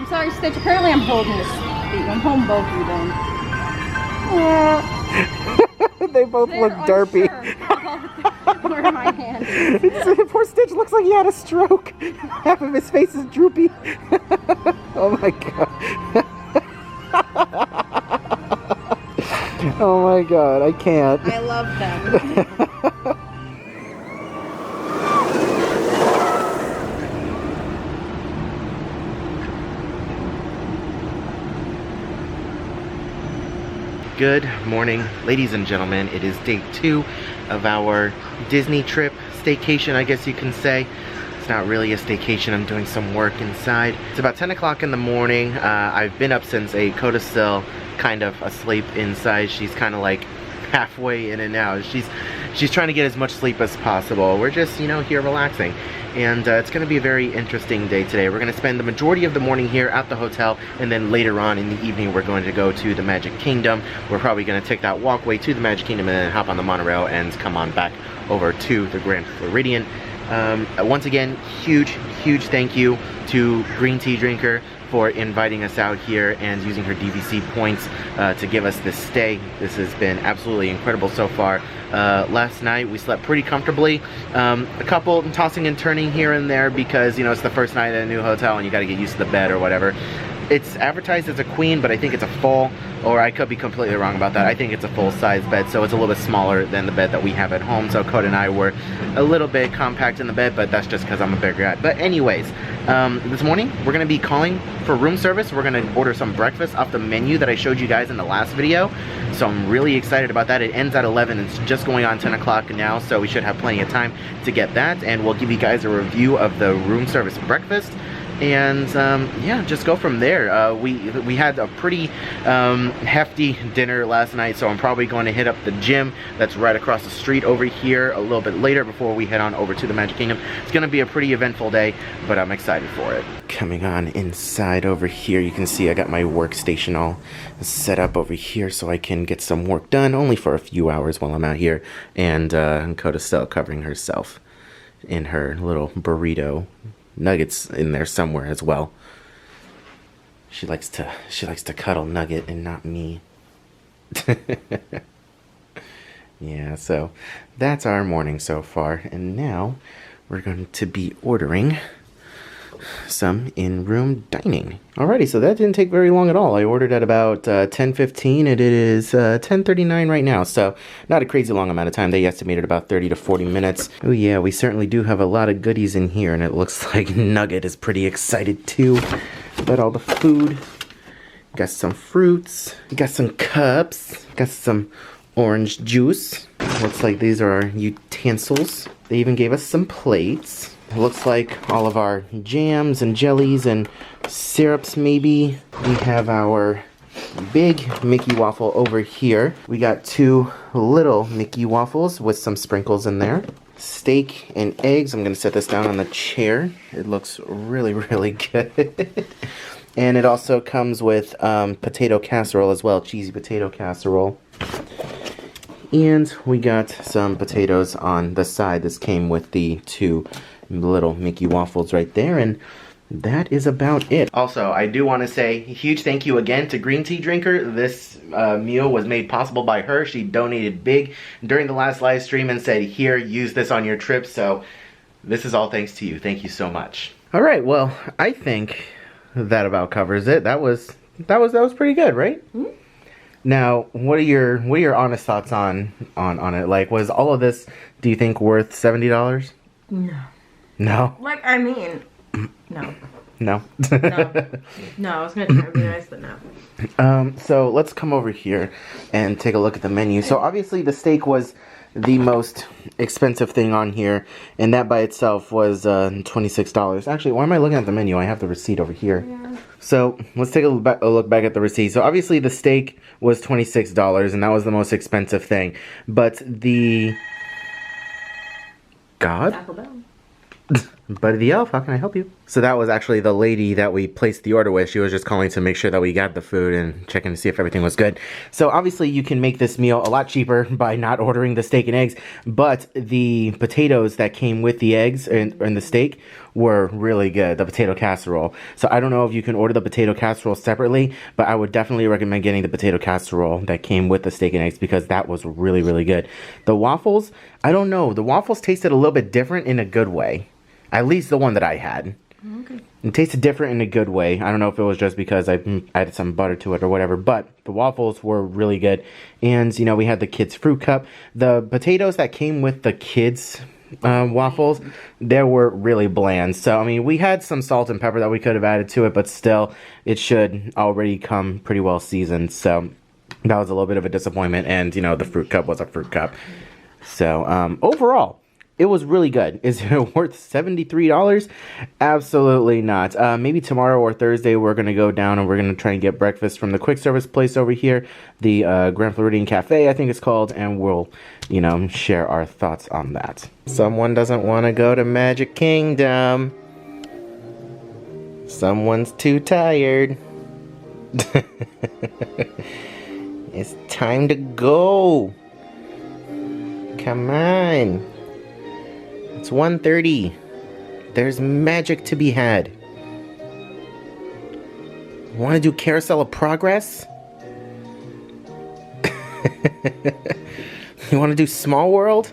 I'm sorry, Stitch. Apparently I'm holding this. I'm holding both of them. They both look derpy. Where my hand is. Poor Stitch looks like he had a stroke. Half of his face is droopy. Oh my god. Oh my god, I can't. I love them. Good morning, ladies and gentlemen. It is day 2 of our Disney trip, staycation, I guess you can say. It's not really a staycation, I'm doing some work inside. It's about 10 o'clock in the morning. I've been up since 8. Coda's still kind of asleep inside. She's kind of like halfway in and out. She's trying to get as much sleep as possible. We're just, you know, here relaxing. And it's going to be a very interesting day today. We're going to spend the majority of the morning here at the hotel, and then later on in the evening we're going to go to the Magic Kingdom. We're probably going to take that walkway to the Magic Kingdom and then hop on the monorail and come on back over to the Grand Floridian. Once again, huge thank you to Green Tea Drinker for inviting us out here and using her DVC points to give us this stay. This has been absolutely incredible so far. Last night we slept pretty comfortably. A couple tossing and turning here and there because, you know, it's the first night at a new hotel and you got to get used to the bed or whatever. It's advertised as a queen, but I think it's a full, or I could be completely wrong about that. I think it's a full-size bed, so it's a little bit smaller than the bed that we have at home. So Coda and I were a little bit compact in the bed, but that's just because I'm a bigger guy. But anyways, this morning we're going to be calling for room service. We're going to order some breakfast off the menu that I showed you guys in the last video. So I'm really excited about that. It ends at 11. It's just going on 10 o'clock now, so we should have plenty of time to get that. And we'll give you guys a review of the room service breakfast. And yeah, just go from there. We had a pretty hefty dinner last night, so I'm probably going to hit up the gym that's right across the street over here a little bit later before we head on over to the Magic Kingdom. It's going to be a pretty eventful day, but I'm excited for it. Coming on inside over here, you can see I got my workstation all set up over here so I can get some work done, only for a few hours while I'm out here. And Coda's still covering herself in her little burrito. Nugget's in there somewhere as well. She likes to cuddle Nugget and not me. Yeah, so that's our morning so far, and now we're going to be ordering some in-room dining. Alrighty, so that didn't take very long at all. I ordered at about 10:15 and it is 10:39 right now, so not a crazy long amount of time. They estimated about 30 to 40 minutes. Oh yeah, we certainly do have a lot of goodies in here, and it looks like Nugget is pretty excited too about all the food. Got some fruits, got some cups, got some orange juice. Looks like these are our utensils. They even gave us some plates. It looks like all of our jams and jellies and syrups maybe. We have our big Mickey waffle over here. We got 2 little Mickey waffles with some sprinkles in there. Steak and eggs. I'm going to set this down on the chair. It looks really good. And it also comes with potato casserole as well. Cheesy potato casserole. And we got some potatoes on the side. This came with the 2 little Mickey waffles right there, and that is about it. Also, I do want to say a huge thank you again to Green Tea Drinker. This meal was made possible by her. She donated big during the last live stream and said, here, use this on your trip. So this is all thanks to you. Thank you so much. All right, well, I think that about covers it. That was pretty good, right? Mm-hmm. Now, what are your honest thoughts on it? Like, was all of this, do you think, worth $70? No. No? Like, I mean, no. No? No, I was going to try to be nice, but no. So let's come over here and take a look at the menu. So obviously the steak was the most expensive thing on here, and that by itself was $26. Actually, why am I looking at the menu? I have the receipt over here. Yeah. So let's take a look back at the receipt. So obviously the steak was $26, and that was the most expensive thing. But the... God? Taco Bell. Buddy the Elf, how can I help you? So that was actually the lady that we placed the order with. She was just calling to make sure that we got the food and checking to see if everything was good. So obviously you can make this meal a lot cheaper by not ordering the steak and eggs, but the potatoes that came with the eggs and the steak were really good, the potato casserole. So I don't know if you can order the potato casserole separately, but I would definitely recommend getting the potato casserole that came with the steak and eggs because that was really, really good. The waffles, I don't know. The waffles tasted a little bit different in a good way. At least the one that I had. Okay. It tasted different in a good way. I don't know if it was just because I added some butter to it or whatever, but the waffles were really good. And, you know, we had the kids' fruit cup. The potatoes that came with the kids' waffles, they were really bland. So, I mean, we had some salt and pepper that we could have added to it, but still, it should already come pretty well seasoned. So, that was a little bit of a disappointment. And, you know, the fruit cup was a fruit cup. So, overall, it was really good. Is it worth $73? Absolutely not. Maybe tomorrow or Thursday we're going to go down and we're going to try and get breakfast from the quick service place over here. The Grand Floridian Cafe, I think it's called. And we'll, you know, share our thoughts on that. Someone doesn't want to go to Magic Kingdom. Someone's too tired. It's time to go. Come on. It's 1:30. There's magic to be had. Want to do Carousel of Progress? You want to do Small World?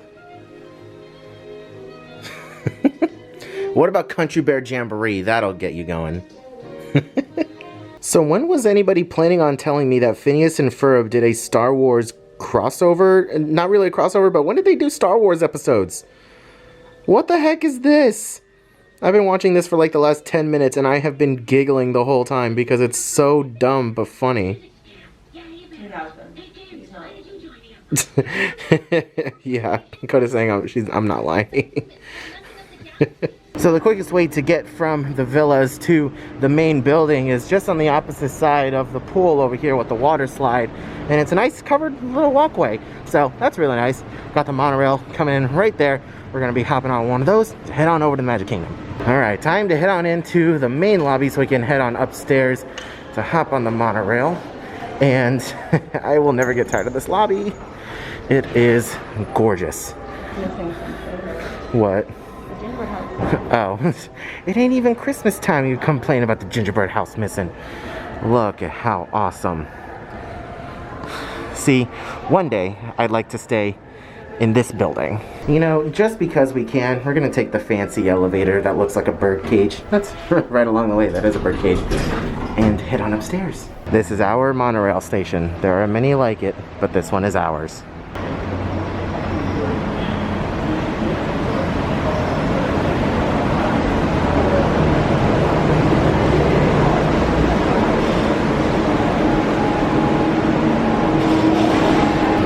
What about Country Bear Jamboree? That'll get you going. So when was anybody planning on telling me that Phineas and Ferb did a Star Wars crossover? Not really a crossover, but when did they do Star Wars episodes? What the heck is this? I've been watching this for like the last 10 minutes and I have been giggling the whole time because it's so dumb but funny. Yeah, Coda's saying I'm not lying. So the quickest way to get from the villas to the main building is just on the opposite side of the pool over here with the water slide. And it's a nice covered little walkway. So that's really nice. Got the monorail coming in right there. We're going to be hopping on one of those to head on over to the Magic Kingdom. Alright, time to head on into the main lobby so we can head on upstairs to hop on the monorail. And I will never get tired of this lobby. It is gorgeous. What? Oh, it ain't even Christmas time you complain about the gingerbread house missing. Look at how awesome. See, one day I'd like to stay in this building. You know, just because we can, we're gonna take the fancy elevator that looks like a bird cage. That's right along the way, that is a bird cage. And head on upstairs. This is our monorail station. There are many like it, but this one is ours.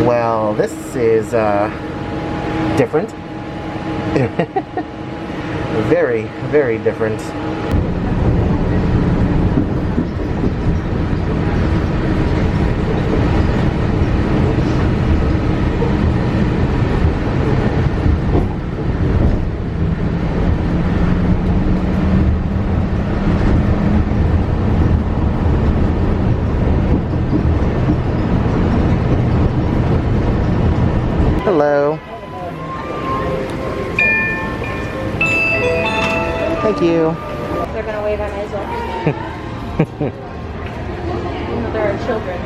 Well, this is different. Very, very different. Hello. Thank you. They're gonna wave at me as well. There are children.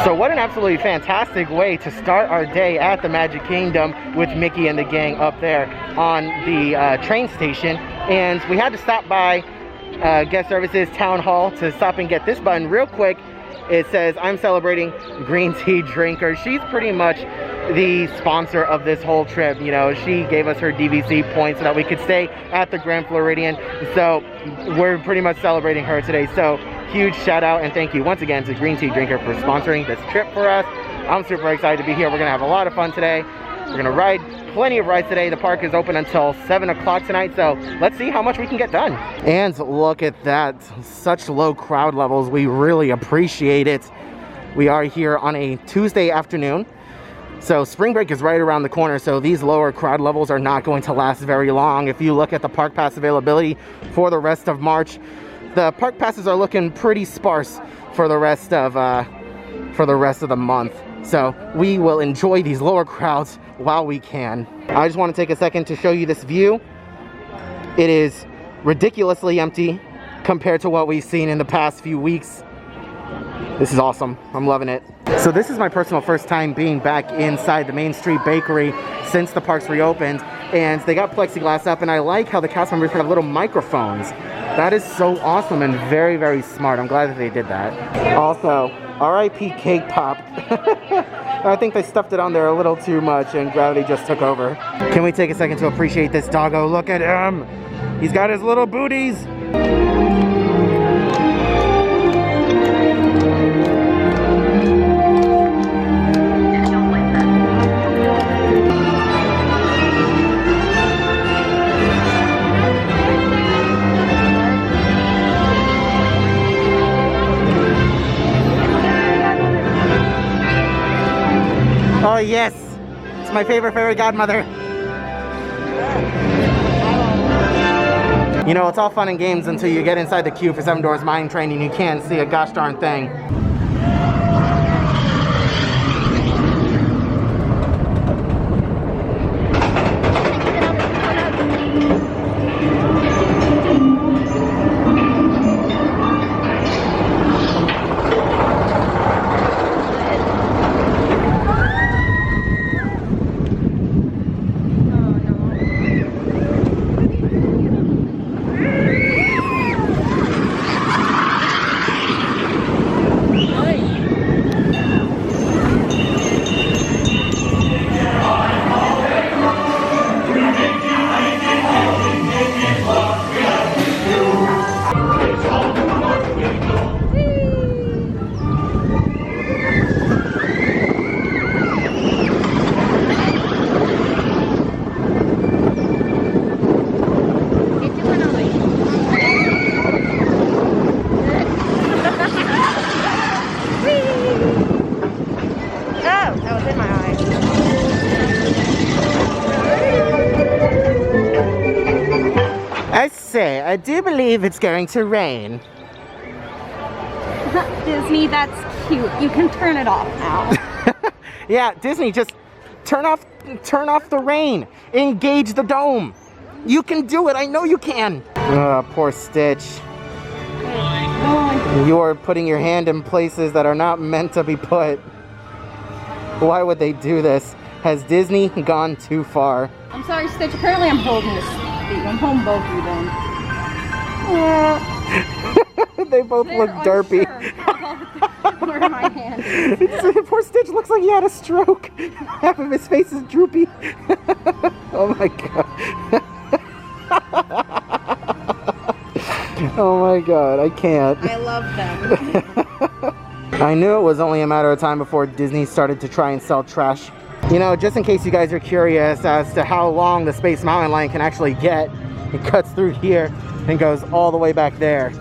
So what an absolutely fantastic way to start our day at the Magic Kingdom with Mickey and the gang up there on the train station. And we had to stop by Guest Services Town Hall to stop and get this button real quick. It says, I'm celebrating green tea drinker. She's pretty much the sponsor of this whole trip. You know, she gave us her DVC points so that we could stay at the Grand Floridian. So we're pretty much celebrating her today. So huge shout out and thank you once again to Green Tea Drinker for sponsoring this trip for us. I'm super excited to be here. We're gonna have a lot of fun today. We're gonna ride plenty of rides today. The park is open until 7 o'clock tonight, so let's see how much we can get done. And look at that, such low crowd levels. We really appreciate it. We are here on a Tuesday afternoon, so spring break is right around the corner, so these lower crowd levels are not going to last very long. If you look at the park pass availability for the rest of March, the park passes are looking pretty sparse for the rest of the month. So we will enjoy these lower crowds while we can. I just want to take a second to show you this view. It is ridiculously empty compared to what we've seen in the past few weeks. This is awesome. I'm loving it. So this is my personal first time being back inside the Main Street Bakery since the parks reopened, and they got plexiglass up, and I like how the cast members have little microphones. That is so awesome and very, very smart. I'm glad that they did that. Also, RIP Cake Pop. I think they stuffed it on there a little too much and gravity just took over. Can we take a second to appreciate this doggo? Look at him. He's got his little booties. Oh yes, it's my favorite fairy godmother. You know, it's all fun and games until you get inside the queue for 7 Doors Mine Train and you can't see a gosh darn thing. I do believe it's going to rain. Disney, that's cute. You can turn it off now. Yeah, Disney, just turn off the rain. Engage the dome. You can do it. I know you can. Poor Stitch. You're putting your hand in places that are not meant to be put. Why would they do this? Has Disney gone too far? I'm sorry, Stitch. Apparently I'm holding this. I'm holding both of you then. They both look derpy. Where my hand is. Poor Stitch looks like he had a stroke. Half of his face is droopy. Oh my god. Oh my god, I can't. I love them. I knew it was only a matter of time before Disney started to try and sell trash. You know, just in case you guys are curious as to how long the Space Mountain line can actually get, it cuts through here and goes all the way back there.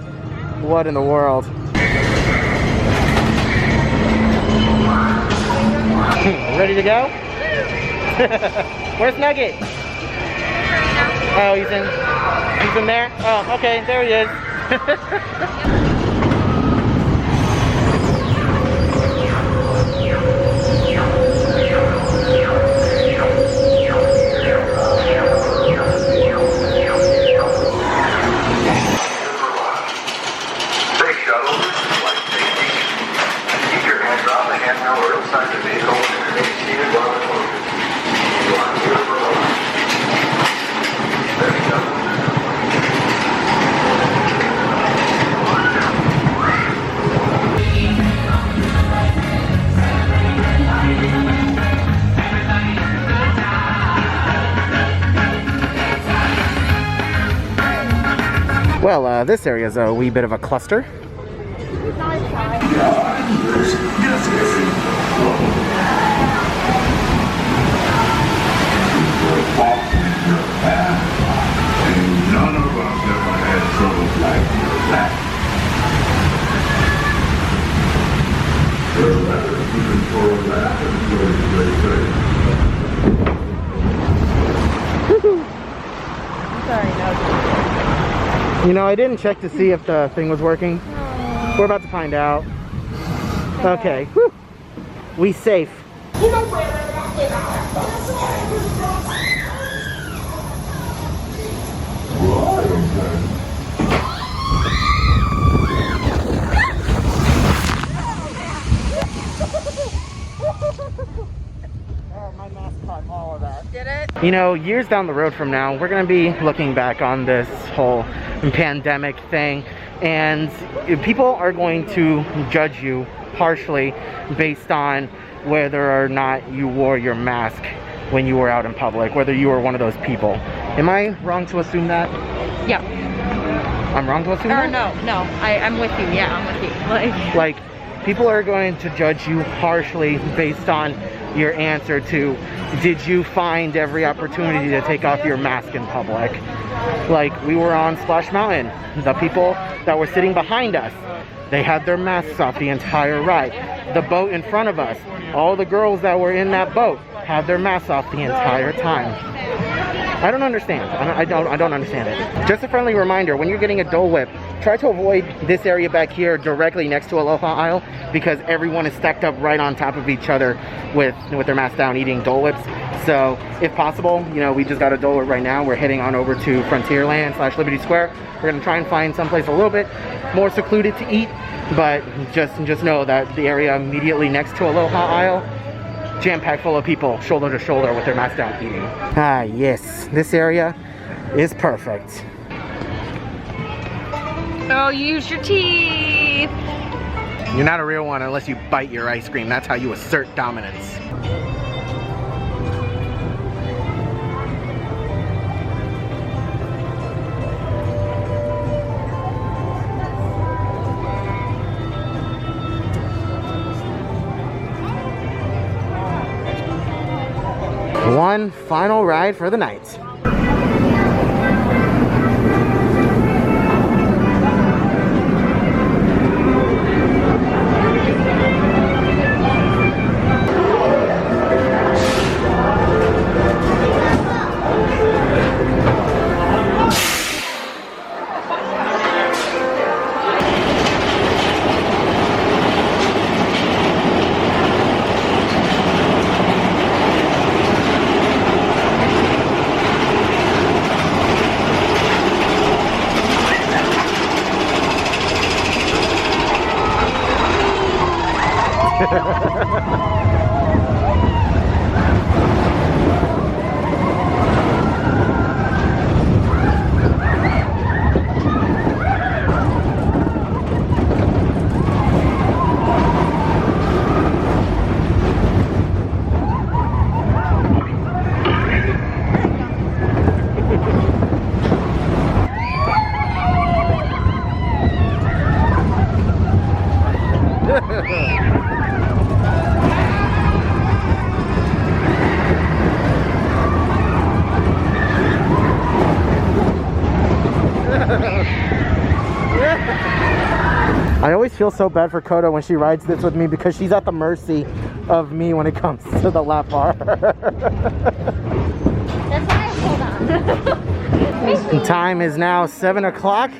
What in the world? Ready to go? Where's Nugget? Oh, he's in there? Oh, okay, there he is. Well, this area is a wee bit of a cluster. You know, I didn't check to see if the thing was working. We're about to find out. Okay. Whew. We safe. My mask caught all of that. Did it? You know, years down the road from now, we're gonna be looking back on this whole pandemic thing, and people are going to judge you harshly based on whether or not you wore your mask when you were out in public, whether you were one of those people. Am I wrong to assume that? Yeah. I'm wrong to assume that? No. I'm with you. Yeah, I'm with you. Like, people are going to judge you harshly based on your answer to, did you find every opportunity to take off your mask in public? Like, we were on Splash Mountain. The people that were sitting behind us, they had their masks off the entire ride. The boat in front of us, all the girls that were in that boat had their masks off the entire time. I don't understand. I don't understand it. Just a friendly reminder, when you're getting a Dole Whip, try to avoid this area back here directly next to Aloha Isle, because everyone is stacked up right on top of each other with their masks down eating Dole Whips. So if possible, you know, we just got a Dole Whip right now. We're heading on over to Frontierland/Liberty Square. We're gonna try and find someplace a little bit more secluded to eat, but just know that the area immediately next to Aloha Isle, jam-packed full of people, shoulder to shoulder with their masks down eating. Ah, yes, this area is perfect. Oh, use your teeth. You're not a real one unless you bite your ice cream. That's how you assert dominance. One final ride for the night. I always feel so bad for Koda when she rides this with me because she's at the mercy of me when it comes to the lap bar. That's why I hold on. Time is now 7 o'clock.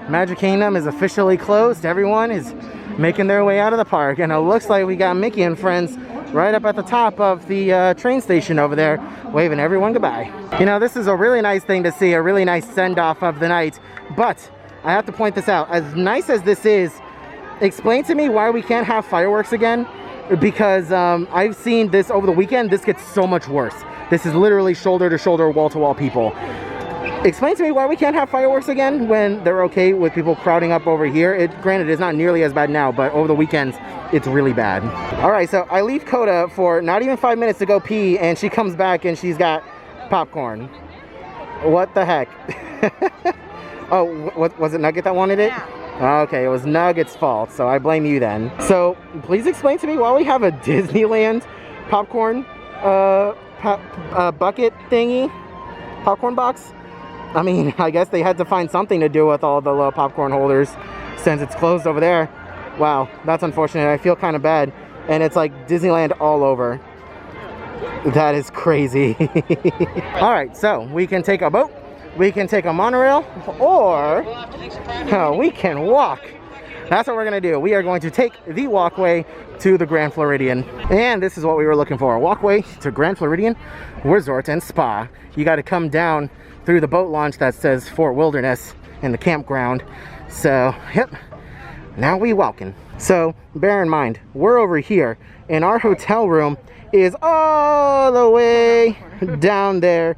Magic Kingdom is officially closed. Everyone is making their way out of the park, and it looks like we got Mickey and friends right up at the top of the train station over there, waving everyone goodbye. You know, this is a really nice thing to see, a really nice send-off of the night, but I have to point this out. As nice as this is, explain to me why we can't have fireworks again, because I've seen this over the weekend. This gets so much worse. This is literally shoulder to shoulder, wall to wall people. Explain to me why we can't have fireworks again when they're okay with people crowding up over here. Granted, it's not nearly as bad now, but over the weekends, it's really bad. All right, so I leave Koda for not even 5 minutes to go pee, and she comes back and she's got popcorn. What the heck? Oh, was it Nugget that wanted it? Yeah. Okay, it was Nugget's fault, so I blame you then. So, please explain to me why we have a Disneyland popcorn bucket thingy, popcorn box. I mean, I guess they had to find something to do with all the little popcorn holders since it's closed over there. Wow, that's unfortunate. I feel kind of bad. And it's like Disneyland all over. That is crazy. All right, so we can take a boat. We can take a monorail, or we can walk That's what we're gonna do. We are going to take the walkway to the Grand Floridian. And this is what we were looking for. A walkway to Grand Floridian Resort and Spa. You gotta come down through the boat launch that says Fort Wilderness in the campground. So, yep, now we walking. So, bear in mind, we're over here and our hotel room is all the way down there.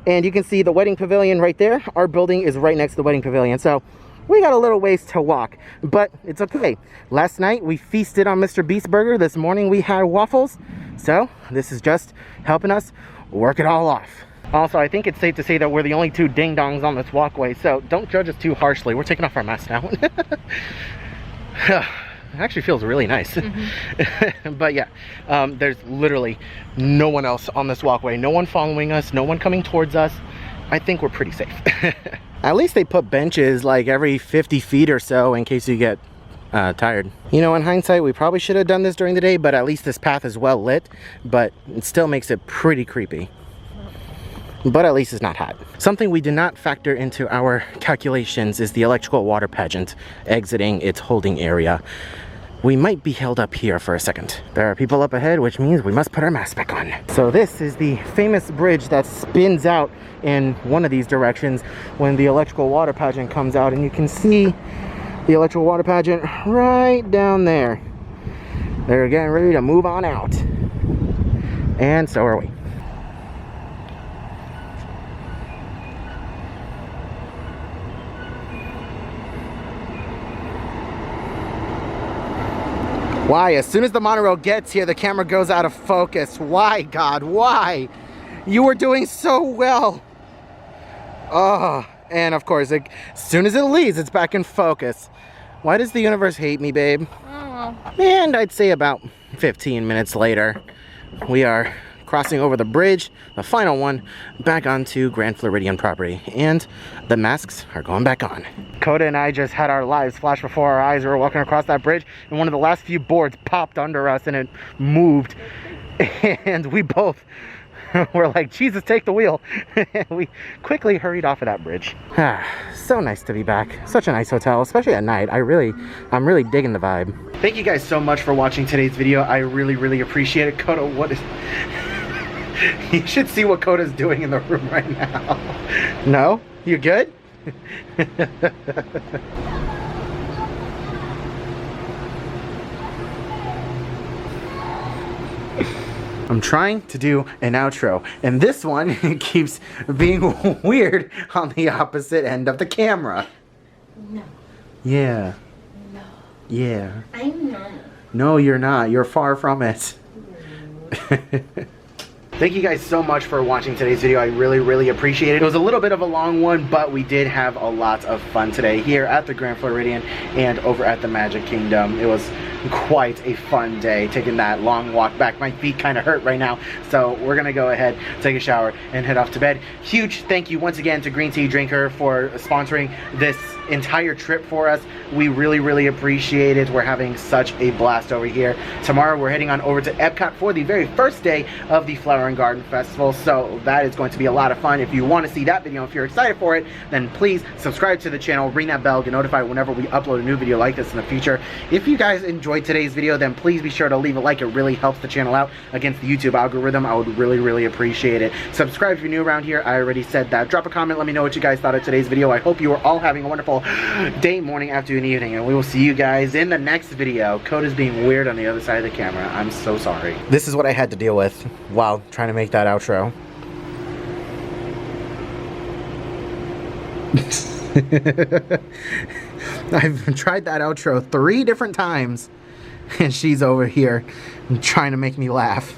And you can see the wedding pavilion right there. Our building is right next to the wedding pavilion. So, we got a little ways to walk, but it's okay. Last night we feasted on Mr. Beast Burger. This morning we had waffles. So this is just helping us work it all off. Also, I think it's safe to say that we're the only two ding-dongs on this walkway, so don't judge us too harshly. We're taking off our masks now. It actually feels really nice. But yeah, there's literally no one else on this walkway. No one following us, no one coming towards us. I think we're pretty safe. At least they put benches like every 50 feet or so in case you get tired. You know, in hindsight, we probably should have done this during the day, but at least this path is well lit, but it still makes it pretty creepy. But at least it's not hot. Something we did not factor into our calculations is the electrical water pageant exiting its holding area. We might be held up here for a second. There are people up ahead, which means we must put our masks back on. So this is the famous bridge that spins out in one of these directions when the electrical water pageant comes out, and you can see the electrical water pageant right down there. They're getting ready to move on out. And so are we. Why? As soon as the monorail gets here, the camera goes out of focus. Why, God? Why? You were doing so well. Oh, and of course, as soon as it leaves, it's back in focus. Why does the universe hate me, babe? And I'd say about 15 minutes later, we are crossing over the bridge, the final one, back onto Grand Floridian property. And the masks are going back on. Coda and I just had our lives flash before our eyes. We were walking across that bridge, and one of the last few boards popped under us, and it moved. And we both were like, Jesus, take the wheel. We quickly hurried off of that bridge. So nice to be back. Such a nice hotel, especially at night. I'm really digging the vibe. Thank you guys so much for watching today's video. I really appreciate it. Coda, what is... You should see what Coda's doing in the room right now. No? You good? I'm trying to do an outro, and this one keeps being weird on the opposite end of the camera. No. Yeah. No. Yeah. I'm not. No, you're not. You're far from it. Thank you guys so much for watching today's video. I really appreciate it. It was a little bit of a long one, but we did have a lot of fun today here at the Grand Floridian and over at the Magic Kingdom. It was quite a fun day taking that long walk back. My feet kind of hurt right now, so we're gonna go ahead, take a shower, and head off to bed. Huge thank you once again to Green Tea Drinker for sponsoring this entire trip for us. We really appreciate it. We're having such a blast over here. Tomorrow we're heading on over to Epcot for the very first day of the Flower and Garden Festival, so that is going to be a lot of fun. If you want to see that video, if you're excited for it, then please subscribe to the channel, ring that bell, get notified whenever we upload a new video like this in the future. If you guys enjoyed today's video, then please be sure to leave a like. It really helps the channel out against the YouTube algorithm. I would really appreciate it. Subscribe if you're new around here. I already said that. Drop a comment, let me know what you guys thought of today's video. I hope you are all having a wonderful day, morning, afternoon, evening, and we will see you guys in the next video. Coda's being weird on the other side of the camera. I'm so sorry. This is what I had to deal with while trying to make that outro. I've tried that outro 3 different times, and she's over here trying to make me laugh.